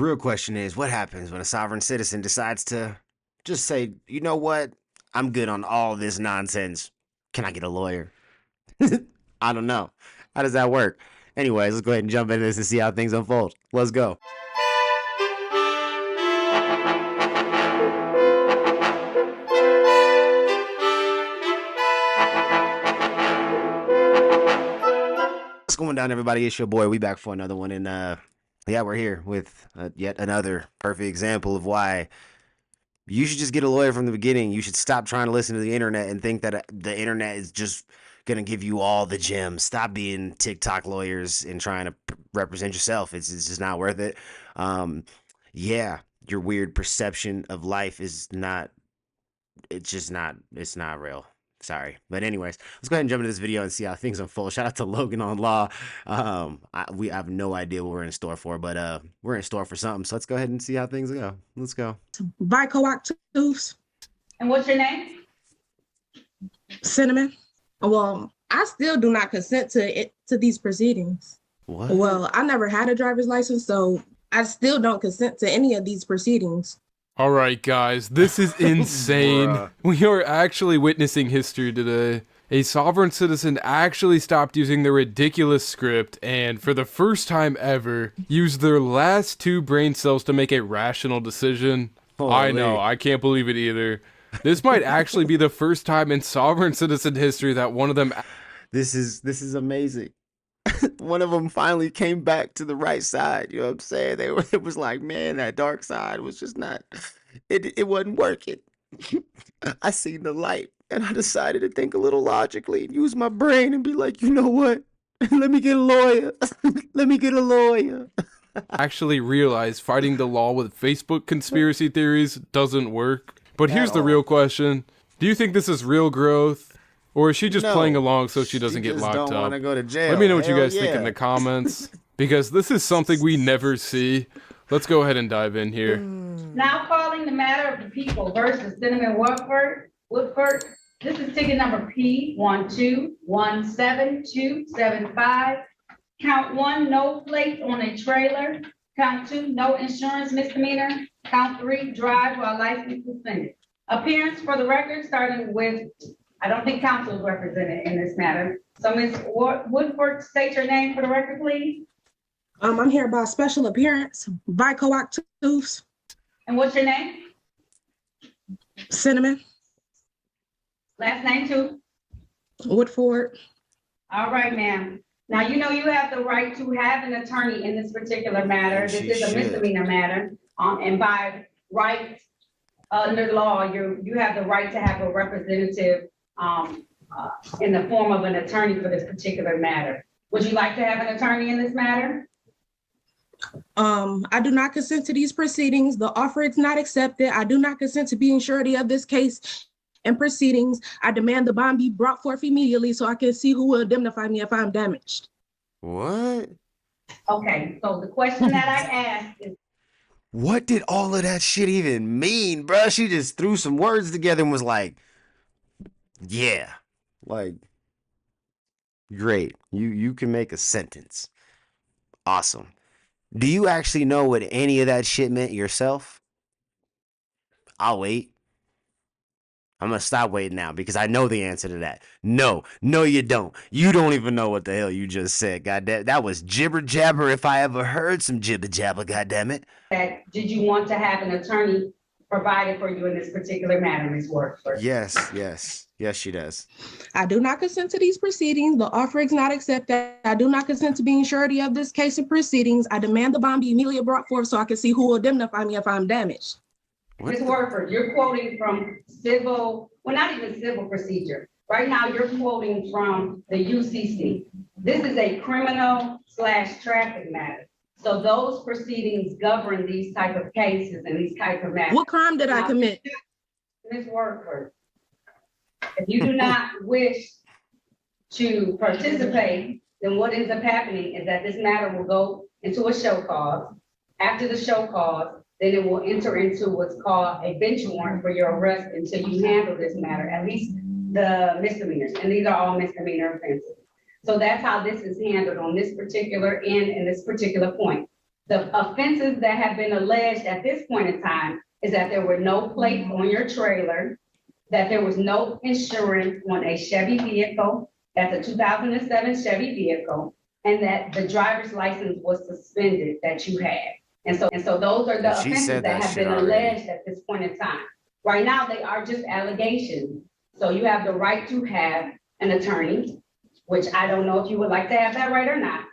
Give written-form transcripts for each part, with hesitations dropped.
Real question is, what happens when a sovereign citizen decides to just say, you know what? I'm good on all this nonsense. Can I get a lawyer? I don't know. How does that work? Anyways, let's go ahead and jump into this and see how things unfold. Let's go. What's going down, everybody? It's your boy. We back for another one. And yeah, we're here with yet another perfect example of why you should just get a lawyer from the beginning. You should stop trying to listen to the internet and think that the internet is just gonna give you all the gems. Stop being TikTok lawyers and trying to represent yourself. It's just not worth it. Yeah, your weird perception of life is not. It's just not. It's not real. Sorry, but anyways, let's go ahead and jump into this video and see how things unfold. Shout out to Logan on Law. We have no idea what we're in store for, but we're in store for something. So let's go ahead and see how things go. Let's go. Biocoactives. And what's your name? Cinnamon. Well, I still do not consent to these proceedings. What? Well, I never had a driver's license, so I still don't consent to any of these proceedings. All right, guys, this is insane. Bruh. We are actually witnessing history today. A sovereign citizen actually stopped using the ridiculous script and, for the first time ever, used their last two brain cells to make a rational decision. Holy. I know, I can't believe it either. This might actually be the first time in sovereign citizen history that one of them... This is amazing. One of them finally came back to the right side. You know what I'm saying? It was like, man, that dark side was just not. It wasn't working. I seen the light, and I decided to think a little logically and use my brain and be like, you know what? Let me get a lawyer. Let me get a lawyer. actually realize fighting the law with Facebook conspiracy theories doesn't work. But here's the real question. Do you think this is real growth? Or is she just playing along so she doesn't get locked don't up? want to go to jail. Let me know what you Hell guys think in yeah. the comments. Because this is something we never see. Let's go ahead and dive in here. Now calling the matter of the people versus Cinnamon Woodford. This is ticket number P1217275. Count 1, no plate on a trailer. Count 2, no insurance misdemeanor. Count 3, drive while license suspended. Appearance for the record, starting with, I don't think counsel is represented in this matter. So Ms. Woodford, state your name for the record, please. I'm here by special appearance. Biocoactives. And what's your name? Cinnamon. Last name too. Woodford. All right, ma'am. Now, you know you have the right to have an attorney in this particular matter. This is a misdemeanor matter. And by right, under the law, you have the right to have a representative in the form of an attorney for this particular matter. Would you like to have an attorney in this matter? I do not consent to these proceedings. The offer is not accepted. I do not consent to being surety of this case and proceedings. I demand the bond be brought forth immediately so I can see who will indemnify me if I'm damaged. What? Okay, so the question that I asked is, What did all of that shit even mean, bruh? She just threw some words together and was like, yeah, like, great. You can make a sentence. Awesome. Do you actually know what any of that shit meant yourself? I'll wait. I'm gonna stop waiting now because I know the answer to that. No, you don't. You don't even know what the hell you just said. Goddamn, that was jibber jabber if I ever heard some jibber jabber. Goddamn it. that did you want to have an attorney provided for you in this particular matter, Ms. Woodford? Yes, she does. I do not consent to these proceedings. The offer is not accepted. I do not consent to being surety of this case and proceedings. I demand the bond be immediately brought forth so I can see who will indemnify me if I'm damaged. Ms. Woodford, you're quoting from civil, well, not even civil procedure. Right now, you're quoting from the UCC. This is a criminal/traffic matter. So those proceedings govern these type of cases and these type of matters. What crime did I commit? Ms. Woodford, if you do not wish to participate, then what ends up happening is that this matter will go into a show cause. After the show cause, then it will enter into what's called a bench warrant for your arrest until you handle this matter, at least the misdemeanors. And these are all misdemeanor offenses. So that's how this is handled on this particular end and this particular point. The offenses that have been alleged at this point in time is that there were no plates on your trailer, that there was no insurance on a Chevy vehicle, that's a 2007 Chevy vehicle, and that the driver's license was suspended that you had. And so those are the She offenses said that that have shit been already. alleged at this point in time. Right now, they are just allegations. So you have the right to have an attorney, which I don't know if you would like to have that right or not.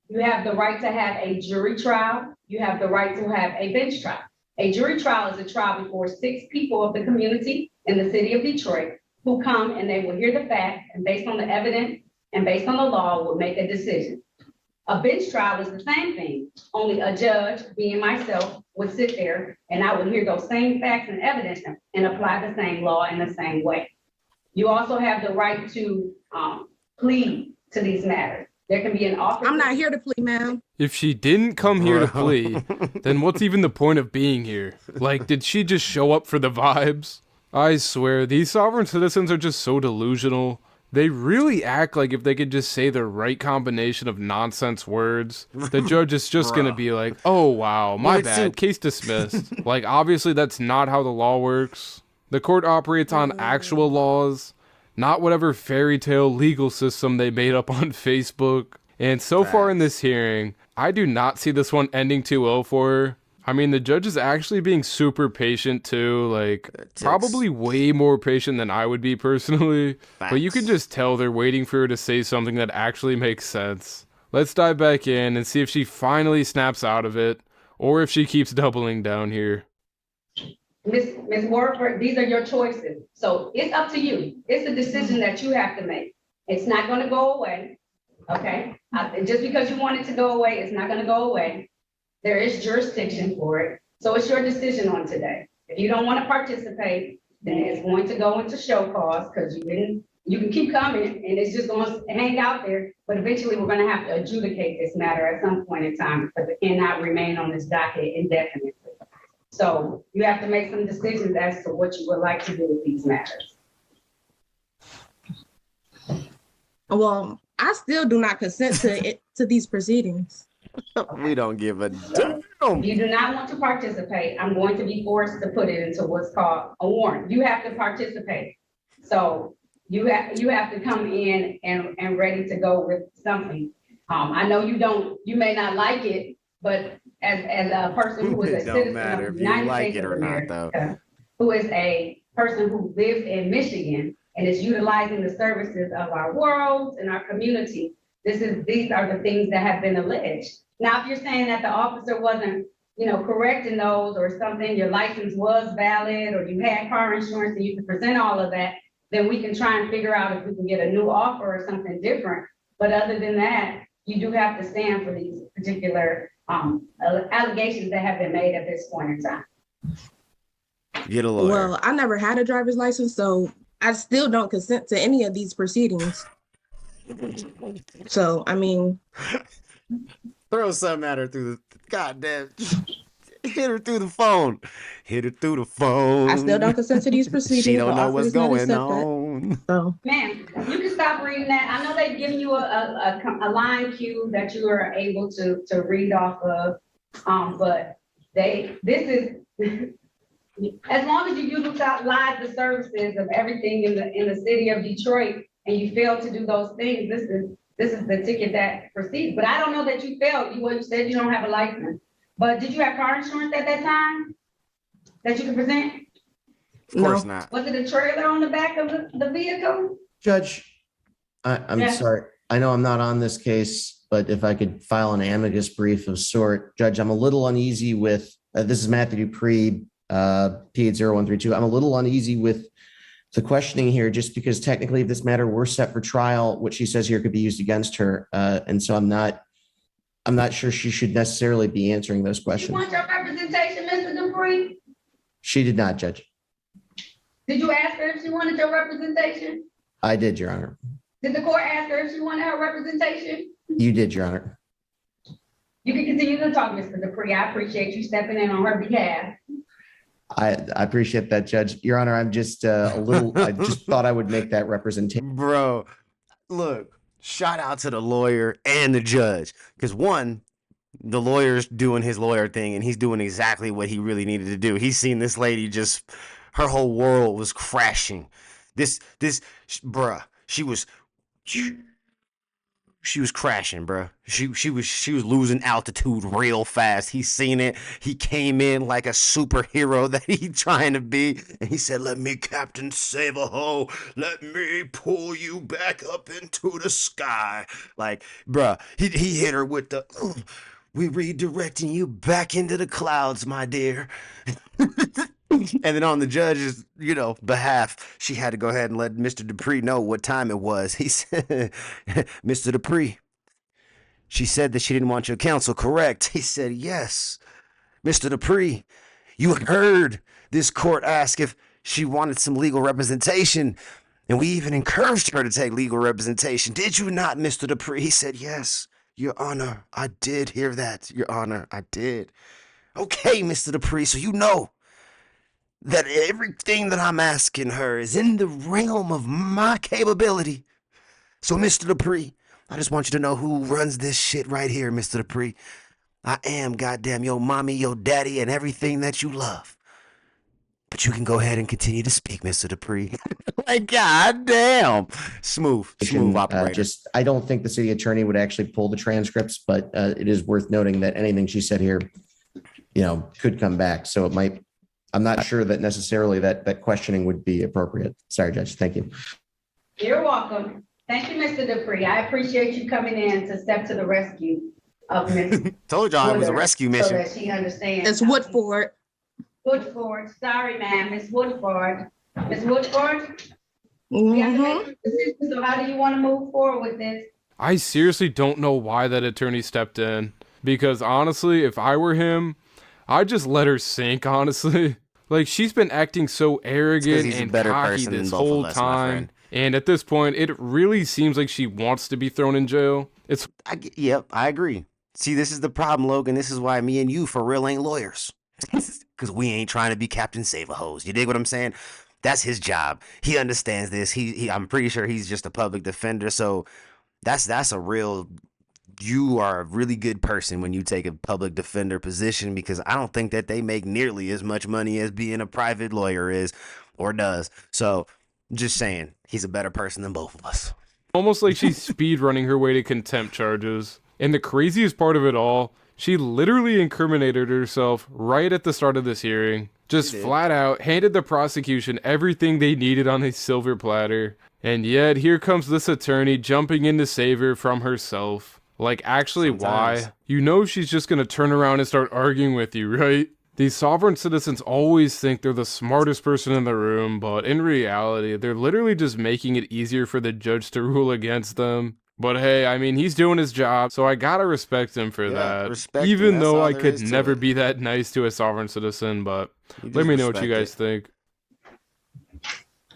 You have the right to have a jury trial. You have the right to have a bench trial. A jury trial is a trial before 6 people of the community in the city of Detroit who come and they will hear the facts, and based on the evidence and based on the law will make a decision. A bench trial is the same thing, only a judge, being myself, would sit there and I would hear those same facts and evidence and apply the same law in the same way. You also have the right to plead to these matters. There can be an offer. I'm not here to plead, ma'am. If she didn't come here to Bro. plea, then what's even the point of being here? Like, did she just show up for the vibes? I swear, these sovereign citizens are just so delusional. They really act like if they could just say the right combination of nonsense words, the judge is just gonna be like, oh wow, my Well, bad, case dismissed. Like, obviously that's not how the law works. The court operates on actual laws, not whatever fairy tale legal system they made up on Facebook. And so far in this hearing, I do not see this one ending too well for her. I mean, the judge is actually being super patient too, like probably way more patient than I would be personally. But you can just tell they're waiting for her to say something that actually makes sense. Let's dive back in and see if she finally snaps out of it, or if she keeps doubling down here. Ms. Warford, these are your choices. So it's up to you. It's a decision that you have to make. It's not gonna go away, okay? Just because you want it to go away, it's not gonna go away. There is jurisdiction for it. So it's your decision on today. If you don't wanna participate, then it's going to go into show cause because you can keep coming and it's just gonna hang out there. But eventually we're gonna have to adjudicate this matter at some point in time because it cannot remain on this docket indefinitely. So you have to make some decisions as to what you would like to do with these matters. Well, I still do not consent to these proceedings. We don't give a damn. If you do not want to participate, I'm going to be forced to put it into what's called a warrant. You have to participate. So you have to come in and ready to go with something. I know you may not like it, but as a person who is a It don't citizen matter of if the you United like States it of or not, America, though. who is a person who lives in Michigan and is utilizing the services of our world and our community, these are the things that have been alleged. Now, if you're saying that the officer wasn't, correct in those or something, your license was valid or you had car insurance and you can present all of that, then we can try and figure out if we can get a new offer or something different. But other than that, you do have to stand for these particular allegations that have been made at this point in time. Get a lawyer. Well, I never had a driver's license, so I still don't consent to any of these proceedings. So, I mean, Throw something at her through the goddamn. Hit her through the phone. Hit her through the phone. I still don't consent to these proceedings. She don't The know offer what's is not going accepted. on. So, Ma'am, you can stop reading that. I know they've given you a line cue that you are able to read off of. But this is, as long as you utilize the services of everything in the city of Detroit and you fail to do those things, this is the ticket that proceeds. But I don't know that you failed. You said you don't have a license. But did you have car insurance at that time that you could present? Of course No. not. Was it a trailer on the back of the vehicle? Judge, I'm Yeah. sorry. I know I'm not on this case, but if I could file an amicus brief of sort. Judge, I'm a little uneasy with, this is Matthew Dupree, P80132. I'm a little uneasy with the questioning here, just because technically if this matter were set for trial, what she says here could be used against her. And so I'm not sure she should necessarily be answering those You questions. want your representation, Mr. Dupree? She did not, Judge. Did you ask her if she wanted your representation? I did, Your Honor. Did the court ask her if she wanted her representation? You did, Your Honor. You can continue to talk, Mr. Dupree. I appreciate you stepping in on her behalf. I appreciate that, Judge. Your Honor, I'm just I just thought I would make that representation. Bro, look, shout out to the lawyer and the judge. Because one, The lawyer's doing his lawyer thing, and he's doing exactly what he really needed to do. He's seen this lady just, her whole world was crashing. Bruh, she was crashing, bruh. She was losing altitude real fast. He seen it. He came in like a superhero that he trying to be, and he said, "Let me, Captain Save-A-Ho. Let me pull you back up into the sky." Like, bruh, he hit her with the, "We redirecting you back into the clouds, my dear." And then on the judge's, behalf, she had to go ahead and let Mr. Dupree know what time it was. He said, "Mr. Dupree, she said that she didn't want your counsel, correct?" He said, "Yes." "Mr. Dupree, you heard this court ask if she wanted some legal representation, and we even encouraged her to take legal representation. Did you not, Mr. Dupree?" He said, "Yes, Your Honor, I did hear that, Your Honor, I did." "Okay, Mr. Dupree, so you know that everything that I'm asking her is in the realm of my capability. So, Mr. Dupree, I just want you to know who runs this shit right here, Mr. Dupree. I am goddamn your mommy, your daddy, and everything that you love. But you can go ahead and continue to speak, Mr. Dupree." Like, goddamn. Smooth operator. I don't think the city attorney would actually pull the transcripts, but it is worth noting that anything she said here, could come back. So it might. I'm not sure that necessarily that questioning would be appropriate. Sorry, Judge. Thank you. You're welcome. Thank you, Mr. Dupree. I appreciate you coming in to step to the rescue of Miss. Told y'all it was a rescue mission. So that she understands. It's Woodford. Woodford. Sorry, ma'am. Miss Woodford. Miss Woodford? Mm-hmm. So how do you want to move forward with this? I seriously don't know why that attorney stepped in. Because honestly, if I were him, I'd just let her sink, honestly. Like, she's been acting so arrogant and cocky this whole time. And at this point, it really seems like she wants to be thrown in jail. Yep, I agree. See, this is the problem, Logan. This is why me and you for real ain't lawyers. Because we ain't trying to be Captain Save-A-Hos. You dig what I'm saying? That's his job. He understands this. I'm pretty sure he's just a public defender. So that's a real... You are a really good person when you take a public defender position, because I don't think that they make nearly as much money as being a private lawyer is or does. So just saying, he's a better person than both of us. Almost like she's speed running her way to contempt charges. And the craziest part of it all, she literally incriminated herself right at the start of this hearing. Just flat out handed the prosecution everything they needed on a silver platter. And yet here comes this attorney jumping in to save her from herself. Like, actually, Sometimes. why? You know she's just gonna turn around and start arguing with you, right? These sovereign citizens always think they're the smartest person in the room, but in reality, they're literally just making it easier for the judge to rule against them. But hey, I mean, he's doing his job, so I gotta respect him for that. Even though I could never be that nice to a sovereign citizen, but let me know what you guys think.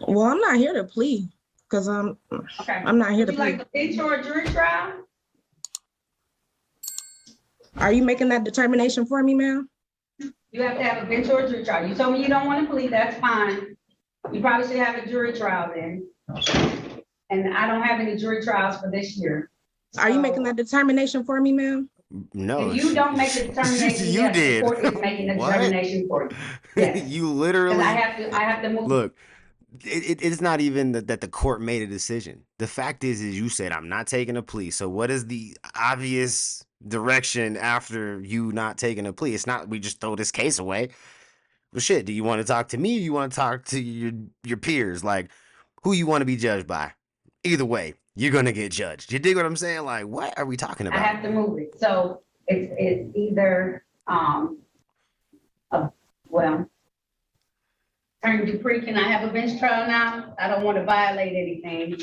Well, I'm not here to plead, because I'm not here to plead. Would you like a bench or a jury trial? Are you making that determination for me, ma'am? You have to have a bench or a jury trial. You told me you don't want to plead, that's fine. You probably should have a jury trial then. And I don't have any jury trials for this year. Are you making that determination for me, ma'am? No. If you don't make the determination, You did. the court is making the determination for you. Yes. You literally. I have to move. Look, it's not even that the court made a decision. The fact is you said, "I'm not taking a plea." So what is the obvious direction after you not taking a plea? It's not we just throw this case away. Well, shit, do you want to talk to me or you want to talk to your peers? Like, who you want to be judged by? Either way, you're going to get judged. You dig what I'm saying? Like, what are we talking about? I have to move it. So it's either, Attorney Dupree, can I have a bench trial now? I don't want to violate anything.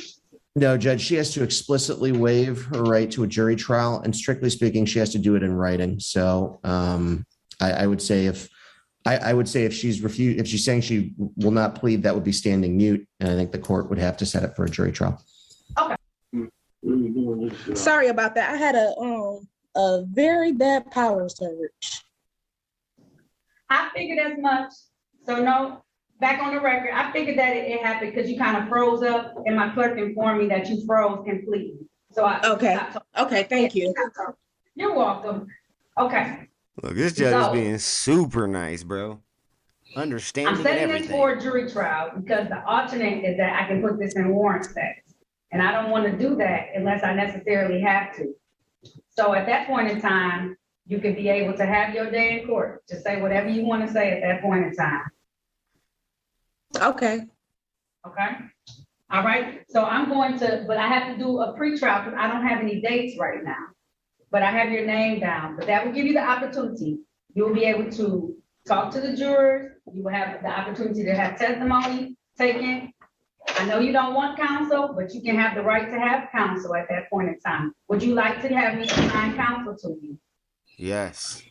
No, Judge, she has to explicitly waive her right to a jury trial, and strictly speaking, she has to do it in writing. So I would say if she's saying she will not plead, that would be standing mute, and I think the court would have to set it for a jury trial. Okay. Sorry about that. I had a very bad power surge. I figured as much. So no, back on the record, I figured that it happened because you kind of froze up, and my clerk informed me that you froze completely. So Okay, thank you. You're welcome. Okay, Look, this judge is So- being super nice, bro. Understanding I'm and setting this everything. for a jury trial because the alternate is that I can put this in warrant status. And I don't want to do that unless I necessarily have to. So at that point in time, you could be able to have your day in court, to say whatever you want to say at that point in time, Okay. okay? All right, so I'm going to, but I have to do a pretrial because I don't have any dates right now. But I have your name down, but that will give you the opportunity. You will be able to talk to the jurors. You will have the opportunity to have testimony taken. I know you don't want counsel, but you can have the right to have counsel at that point in time. Would you like to have me assign counsel to you? Yes.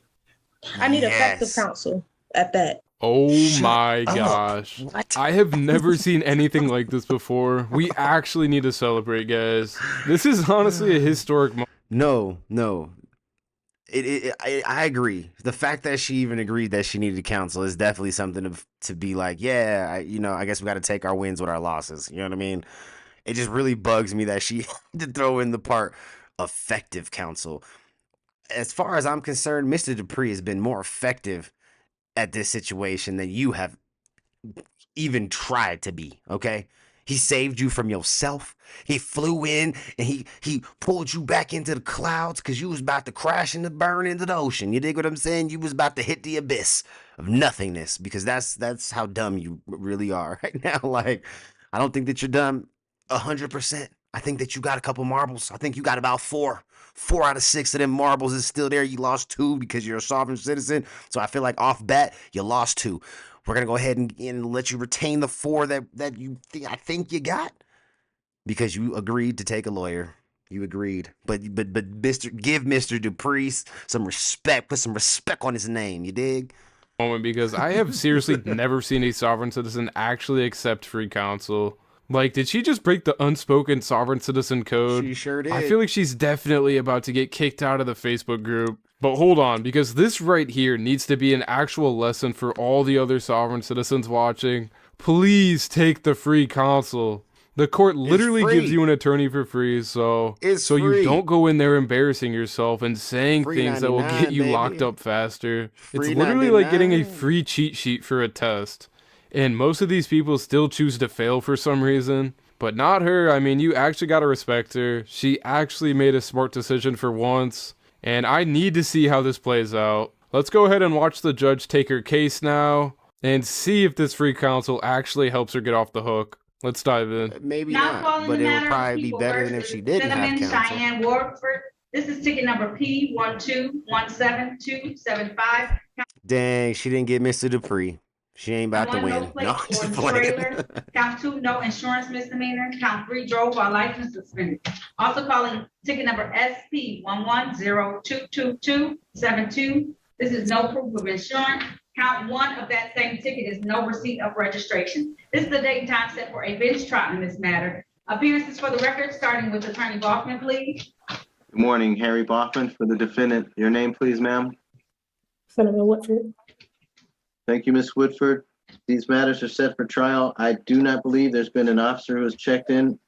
I need effective Yes. counsel at that. Oh Shut my up. gosh. What? I have never seen anything like this before. We actually need to celebrate, guys. This is honestly a historic moment. No. I agree. The fact that she even agreed that she needed counsel is definitely something to be like, yeah, I guess we got to take our wins with our losses. You know what I mean? It just really bugs me that she had to throw in the part effective counsel. As far as I'm concerned, Mr. Dupree has been more effective at this situation than you have even tried to be, okay? He saved you from yourself. He flew in and he pulled you back into the clouds because you was about to crash and burn into the ocean. You dig what I'm saying? You was about to hit the abyss of nothingness because that's how dumb you really are right now. Like, I don't think that you're dumb 100%. I think that you got a couple marbles. I think you got about 4 out of 6 of them marbles is still there. You lost 2 because you're a sovereign citizen. So I feel like off bat, you lost 2. We're gonna go ahead and let you retain the 4 that I think you got because you agreed to take a lawyer. You agreed, but give Mr. Dupree some respect. Put some respect on his name. You dig? Because I have seriously never seen a sovereign citizen actually accept free counsel. Like, did she just break the unspoken sovereign citizen code? She sure did. I feel like she's definitely about to get kicked out of the Facebook group. But hold on, because this right here needs to be an actual lesson for all the other sovereign citizens watching. Please take the free counsel. The court literally free. gives you an attorney for free, so It's you free. don't go in there embarrassing yourself and saying Free things that will 99, get you baby. locked up faster. Free It's literally like getting a 99. free cheat sheet for a test. And most of these people still choose to fail for some reason. But not her. I mean, you actually gotta respect her. She actually made a smart decision for once. And I need to see how this plays out. Let's go ahead and watch the judge take her case now and see if this free counsel actually helps her get off the hook. Let's dive in. Maybe Now not, calling but the it would matter of probably be people better than if versus she didn't have Cinnamon counsel. Cheyenne Warford. This is ticket number P1217275. Dang, she didn't get Mr. Dupree. She ain't about to Count 1, no win. plate No, or just the playing. trailer. Count 2, no insurance misdemeanor. Count 3, drove while license suspended. Also calling ticket number SP110222272. This is no proof of insurance. Count 1 of that same ticket is no receipt of registration. This is the date and time set for a bench trial in this matter. Appearances for the record, starting with Attorney Baughman, please. Good morning, Harry Baughman for the defendant. Your name, please, ma'am. Senator Woodford. Thank you, Ms. Woodford. These matters are set for trial. I do not believe there's been an officer who has checked in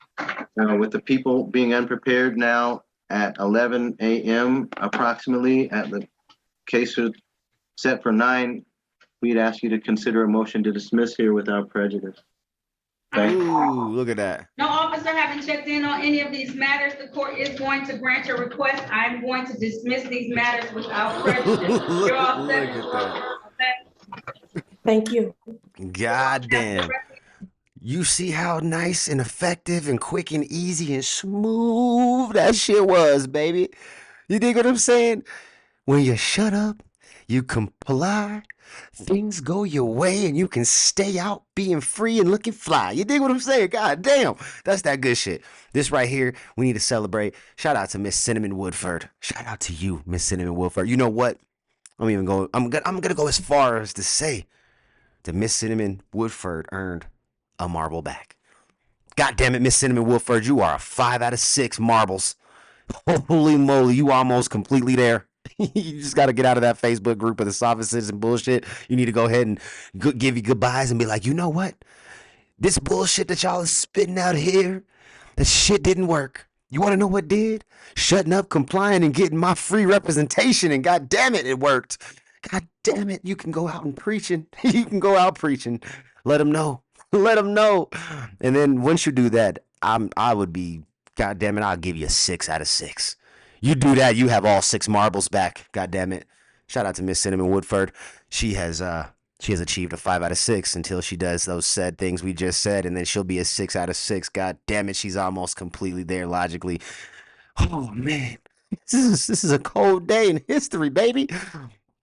with the people being unprepared now at 11 a.m. approximately. At the case is set for 9. We'd ask you to consider a motion to dismiss here without prejudice. Thank you. Ooh, look at that. No officer having checked in on any of these matters, the court is going to grant your request. I'm going to dismiss these matters without prejudice. You're all set. Look at that. Thank you. God damn. You see how nice and effective and quick and easy and smooth that shit was, baby. You dig what I'm saying? When you shut up, you comply, things go your way and you can stay out being free and looking fly. You dig what I'm saying? God damn. That's that good shit. This right here, we need to celebrate. Shout out to Miss Cinnamon Woodford. Shout out to you, Miss Cinnamon Woodford. You know what? I'm gonna go as far as to say that Miss Cinnamon Woodford earned a marble back. God damn it, Miss Cinnamon Woodford, you are a 5 out of 6 marbles. Holy moly, you almost completely there. You just got to get out of that Facebook group of the sovereign citizen bullshit. You need to go ahead and give you goodbyes and be like, you know what? This bullshit that y'all is spitting out here, that shit didn't work. You want to know what did? Shutting up, complying, and getting my free representation. And God damn it, it worked. God damn it, you can go out and preaching. You can go out preaching. Let them know. Let them know. And then once you do that, I would be, God damn it, I'll give you a 6 out of 6. You do that, you have all 6 marbles back. God damn it. Shout out to Miss Cinnamon Woodford. She has achieved a 5 out of 6 until she does those said things we just said, and then she'll be a 6 out of 6. God damn it, she's almost completely there logically. Oh man, this is a cold day in history, baby.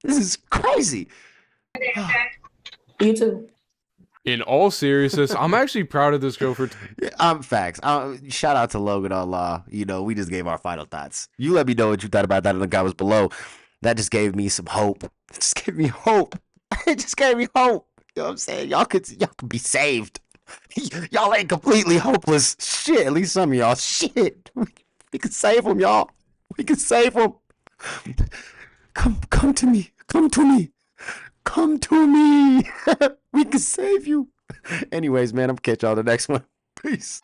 This is crazy. You too. In all seriousness, I'm actually proud of this girl for. Facts. Shout out to Logan Allah. You know, we just gave our final thoughts. You let me know what you thought about that in the comments below. That just gave me some hope. It just gave me hope. It just gave me hope. You know what I'm saying? Y'all could be saved. Y'all ain't completely hopeless. Shit, at least some of y'all. Shit. We can save them, y'all. We can save them. Come to me. Come to me. Come to me. We can save you. Anyways, man, I'm catch y'all the next one. Peace.